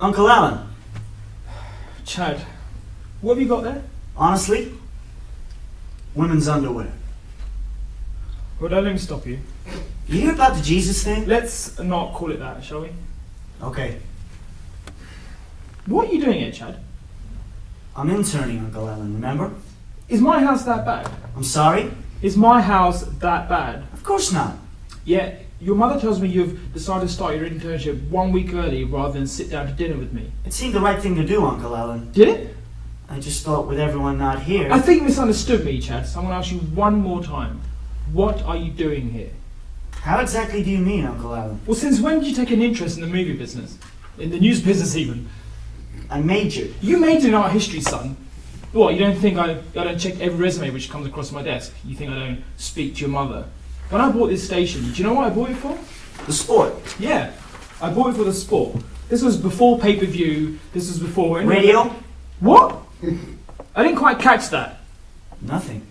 Uncle Alan. Chad, what have you got there? Honestly, women's underwear. Well, don't let me stop you. You hear about the Jesus thing? Let's not call it that, shall we? Okay. What are you doing here, Chad? I'm interning, Uncle Alan, remember? Is my house that bad? I'm sorry? Is my house that bad? Of course not. Yeah, your mother tells me you've decided to start your internship 1 week early rather than sit down to dinner with me. It seemed the right thing to do, Uncle Alan. Did it? I just thought with everyone not here... I think you misunderstood me, Chad. So I'm going to ask you one more time. What are you doing here? How exactly do you mean, Uncle Alan? Well, since when did you take an interest in the movie business? In the news business, even? I majored. You majored in art history, son. What, you don't think I don't check every resume which comes across my desk? You think I don't speak to your mother? When I bought this station, do you know what I bought it for? The sport. Yeah, I bought it for the sport. This was before pay-per-view, this was before... Radio? What? I didn't quite catch that. Nothing.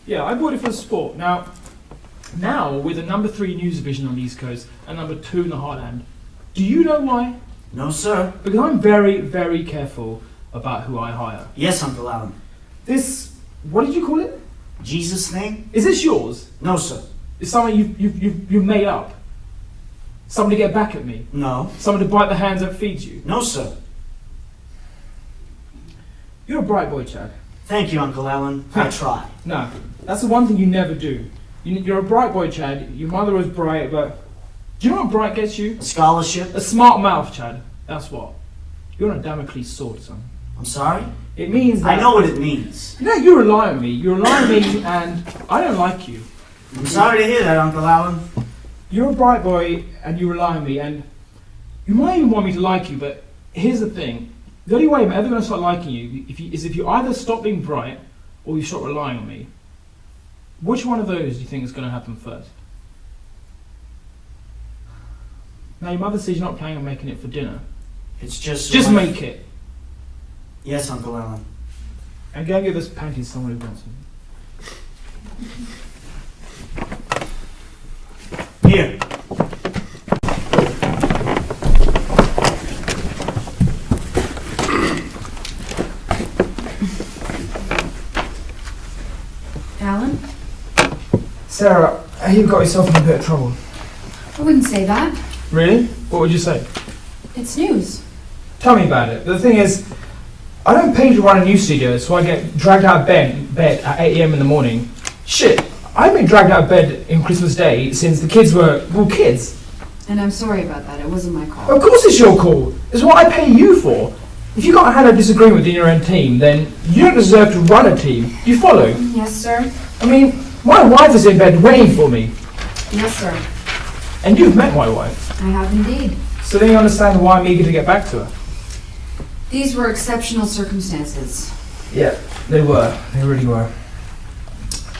Yeah, I bought it for the sport. Now, with a number 3 news division on the East Coast and number 2 in the Heartland, do you know why? No, sir. Because I'm very, very careful about who I hire. Yes, Uncle Alan. This, what did you call it? Jesus thing? Is this yours? No, sir. Is something you've made up? Somebody to get back at me? No. Someone to bite the hands that feeds you? No, sir. You're a bright boy, Chad. Thank you, Uncle Alan. I try. No, that's the one thing you never do. You're a bright boy, Chad. Your mother was bright, but do you know what bright gets you? A scholarship? A smart mouth, Chad. That's what. You're on a Damocles sword, son. I'm sorry? It means that... I know what it means. You know, you rely on me. You rely on me, and I don't like you. I'm sorry to hear that, Uncle Alan. You're a bright boy, and you rely on me, and you might even want me to like you, but here's the thing. The only way I'm ever going to start liking you is if you either stop being bright or you stop relying on me. Which one of those do you think is going to happen first? Now, your mother says you're not planning on making it for dinner. It's just... Just make it. Yes, Uncle Alan. And go and give those panties to someone who wants them. Here. Alan? Sarah, you've got yourself in a bit of trouble. I wouldn't say that. Really? What would you say? It's news. Tell me about it. The thing is, I don't pay to run a news studio, so I get dragged out of bed at 8 AM in the morning. Shit, I've been dragged out of bed in Christmas Day since the kids were, well, kids. And I'm sorry about that. It wasn't my call. Of course it's your call. It's what I pay you for. If you can't handle a disagreement within your own team, then you don't deserve to run a team. Do you follow? Yes, sir. I mean, my wife is in bed waiting for me. Yes, sir. And you've met my wife. I have indeed. So then you understand why I'm eager to get back to her. These were exceptional circumstances. Yeah, they were. They really were.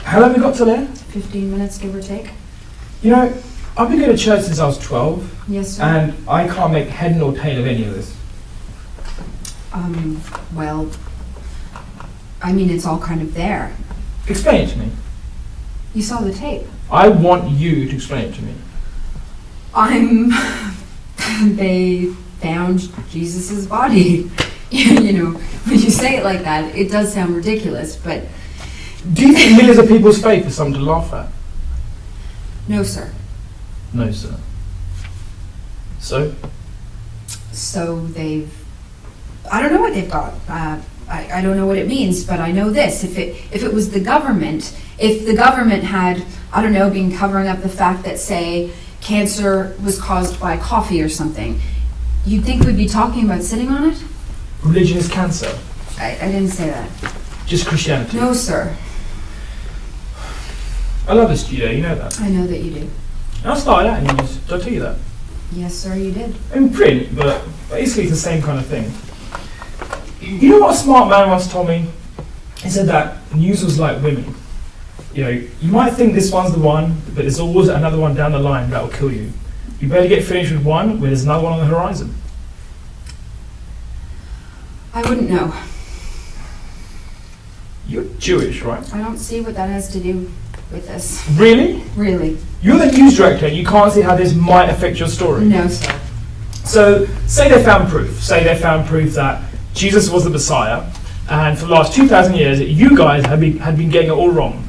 How long have we got till there? 15 minutes, give or take. You know, I've been going to church since I was 12, Yes, sir. and I can't make head nor tail of any of this. Well, I mean, it's all kind of there. Explain it to me. You saw the tape. I want you to explain it to me. They found Jesus's body. You know, when you say it like that, it does sound ridiculous, but Do you think millions of people's faith is something to laugh at? no, sir. No, sir. So? So I don't know what they've got. I don't know what it means, but I know this. If it was the government, if the government had, I don't know, been covering up the fact that, say, cancer was caused by coffee or something, you'd think we'd be talking about sitting on it? Religion is cancer. I didn't say that. Just Christianity. No, sir. I love this studio, you know that. I know that you do. And I started out in news. Did I tell you that? Yes, sir, you did. In print, but basically it's the same kind of thing. You know what a smart man once told me? He said that news was like women. You know, you might think this one's the one, but there's always another one down the line that will kill you. You better get finished with one when there's another one on the horizon. I wouldn't know. You're Jewish, right? I don't see what that has to do with this. Really? Really. You're the news director and you can't see how this might affect your story. No, sir. So, say they found proof. Say they found proof that Jesus was the Messiah, and for the last 2,000 years, you guys had been getting it all wrong.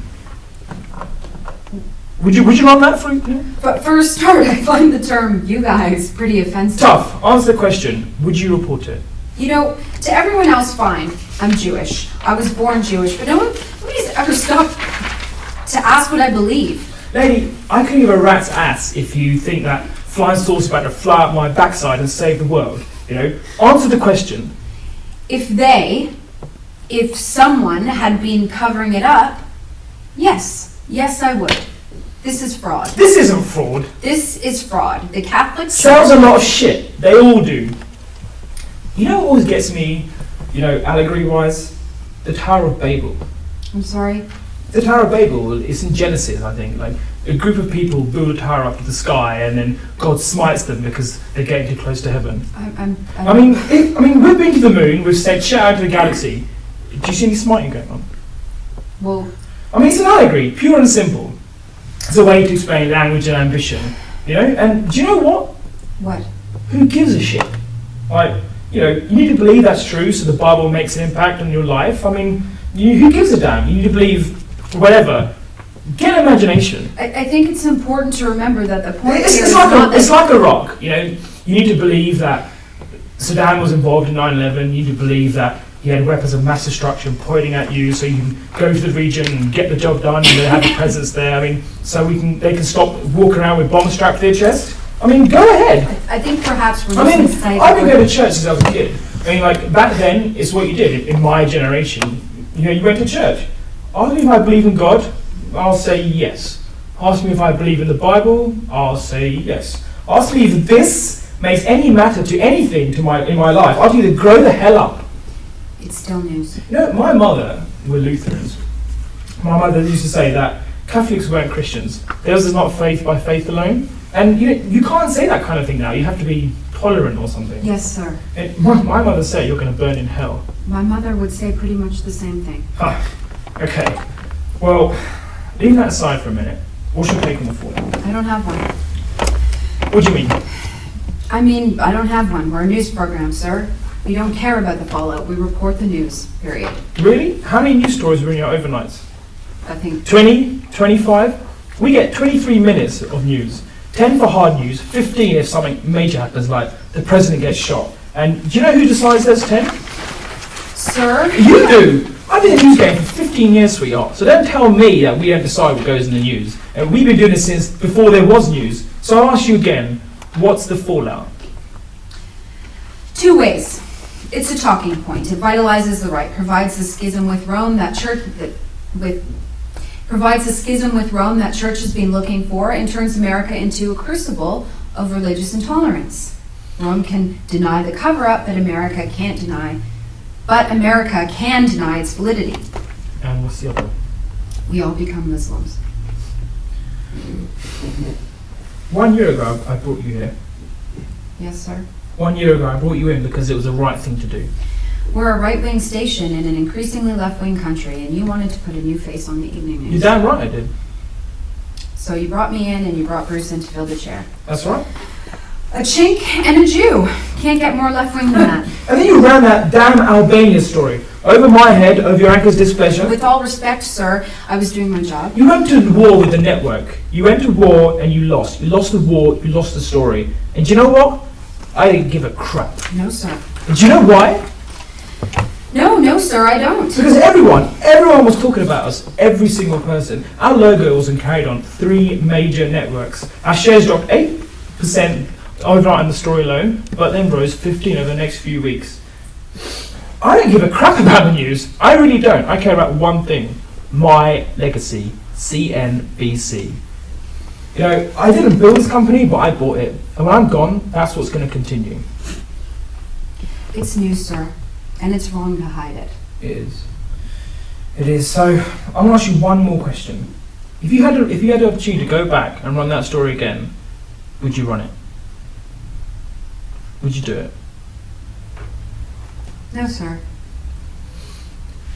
Would you run that through? Yeah? But for a start, I find the term "you guys" pretty offensive. Tough. Answer the question. Would you report it? You know, to everyone else, fine. I'm Jewish. I was born Jewish, but nobody's ever stopped to ask what I believe. Lady, I couldn't give a rat's ass if you think that flying sauce about to fly up my backside and save the world. You know, answer the question. If someone had been covering it up, yes, I would. This is fraud. This isn't fraud. This is fraud. The Catholics Sells a lot of shit. They all do. You know what always gets me, allegory-wise? The Tower of Babel. I'm sorry. The Tower of Babel is in Genesis, I think. Like, a group of people build a tower up to the sky, and then God smites them because they're getting too close to heaven. I mean, we've been to the moon. We've sent shit out to the galaxy. Do you see any smiting going on? Well, it's an allegory, pure and simple. It's a way to explain language and ambition, And do you know what? What? Who gives a shit? You need to believe that's true, so the Bible makes an impact on your life. Who gives a damn? You need to believe whatever. Get imagination. I think it's important to remember that the point It's here is like not it's like Iraq. You need to believe that Saddam was involved in 9/11. You need to believe that he had weapons of mass destruction pointing at you, so you can go to the region and get the job done, and they have a presence there. So they can stop walking around with bombs strapped to their chest. Go ahead. I think perhaps we're I've been going to mistakes. church since I was a kid. Back then, it's what you did. In my generation, you went to church. Ask me if I believe in God, I'll say yes. Ask me if I believe in the Bible, I'll say yes. Ask me if this makes any matter to anything in my life. I'll either grow the hell up. It's still news. My mother were Lutherans. My mother used to say that Catholics weren't Christians. Theirs is not faith by faith alone. And you can't say that kind of thing now. You have to be tolerant or something. Yes, sir. And my mother said you're going to burn in hell. My mother would say pretty much the same thing. Okay. Well, leave that aside for a minute. What's your take on the fall? I don't have one. What do you mean? I don't have one. We're a news program, sir. We don't care about the fallout. We report the news, period. Really? How many news stories were in your overnights? I think 20? 25? We get 23 minutes of news. 10 for hard news, 15 if something major happens, like the president gets shot. And do you know who decides those 10? Sir? You do! I've been in the news game for 15 years, sweetheart. So don't tell me that we don't decide what goes in the news. And we've been doing this since before there was news. So I'll ask you again, what's the fallout? Two ways. It's a talking point. It vitalizes the right, provides a schism with Rome that church has been looking for, and turns America into a crucible of religious intolerance. Rome can deny the cover-up, but America can't deny. But America can deny its validity. And what's the other? We all become Muslims. 1 year ago, I brought you here. Yes, sir. 1 year ago, I brought you in because it was the right thing to do. We're a right-wing station in an increasingly left-wing country, and you wanted to put a new face on the evening news. You're damn right I did. So you brought me in, and you brought Bruce in to fill the chair. That's right. A chink and a Jew. Can't get more left-wing than that. And then you ran that damn Albania story. Over my head, over your anchor's displeasure. With all respect, sir, I was doing my job. You went to war with the network. You went to war and you lost. You lost the war, you lost the story. And do you know what? I didn't give a crap. No, sir. And do you know why? No, sir, I don't. Because everyone was talking about us. Every single person. Our logo wasn't carried on 3 major networks. Our shares dropped 8% overnight on the story alone, but then rose 15 over the next few weeks. I don't give a crap about the news. I really don't. I care about one thing. My legacy. CNBC. I didn't build this company, but I bought it. And when I'm gone, that's what's going to continue. It's news, sir, and it's wrong to hide it. It is. It is. So, I'm going to ask you one more question. If you had the opportunity to go back and run that story again, would you run it? Would you do it? No, sir.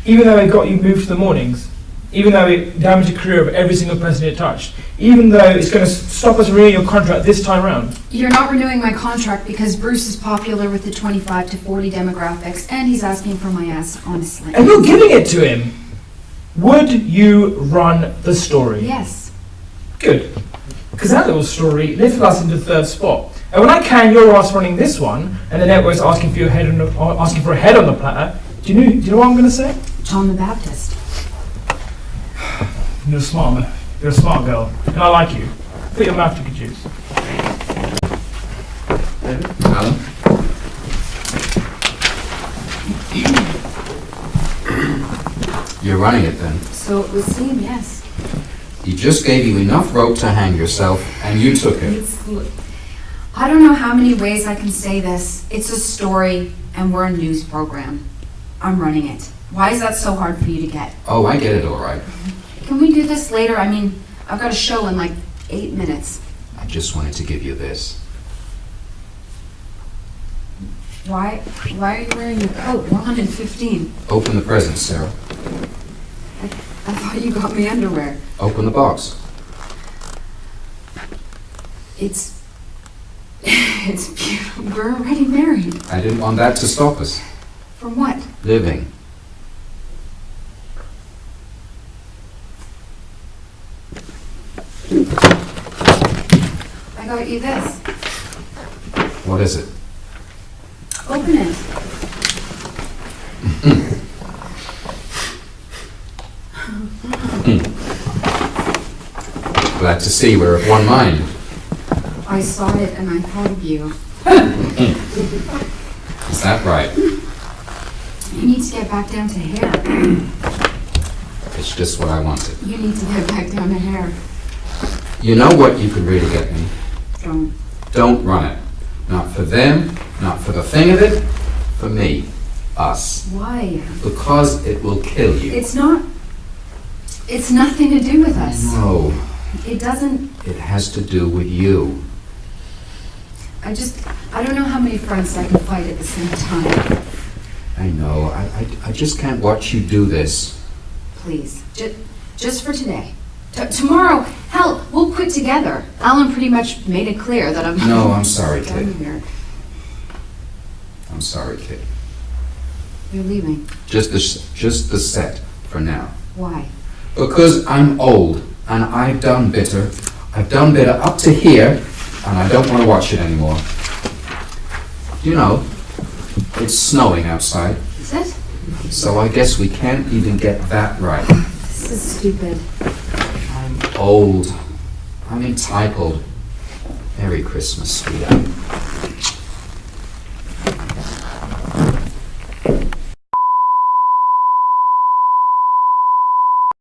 Even though it got you moved to the mornings, even though it damaged the career of every single person it touched, even though it's going to stop us renewing your contract this time round. You're not renewing my contract because Bruce is popular with the 25 to 40 demographics, and he's asking for my ass, honestly. And you're giving it to him. Would you run the story? Yes. Good. Because that little story lifted us into the third spot. And when I can your ass running this one, and the network's asking for a head on the platter, do you know what I'm going to say? John the Baptist. You're smart, man. You're a smart girl, and I like you. Put your mouth to good use. Alan? You're running it then. So it would seem, yes. He just gave you enough rope to hang yourself, and you took it. I don't know how many ways I can say this. It's a story, and we're a news program. I'm running it. Why is that so hard for you to get? Oh, I get it all right. Can we do this later? I mean, I've got a show in like 8 minutes. I just wanted to give you this. Why are you wearing your coat? We're on in 15. Open the present, Sarah. I thought you got me underwear. Open the box. It's beautiful. We're already married. I didn't want that to stop us. From what? Living. I got you this. What is it? Open it. Glad to see we're of one mind. I saw it and I thought of you. Is that right? You need to get back down to hair. It's just what I wanted. You need to get back down to hair. You know what you could really get me? Don't. Don't run it. Not for them, not for the thing of it, for me. Us. Why? Because it will kill you. It's not. It's nothing to do with us. No, It doesn't. it has to do with you. I don't know how many fronts I can fight at the same time. I know. I just can't watch you do this. Please. Just for today. Tomorrow, hell, we'll quit together. Alan pretty much made it clear that I'm No, I'm sorry, done kid. here. I'm sorry, kid. You're leaving. Just the set for now. Why? Because I'm old and I've done bitter. I've done bitter up to here and I don't want to watch it anymore. You know, it's snowing outside, Is it? so I guess we can't even get that right. This is stupid. I'm old. I'm entitled. Merry Christmas, sweetheart.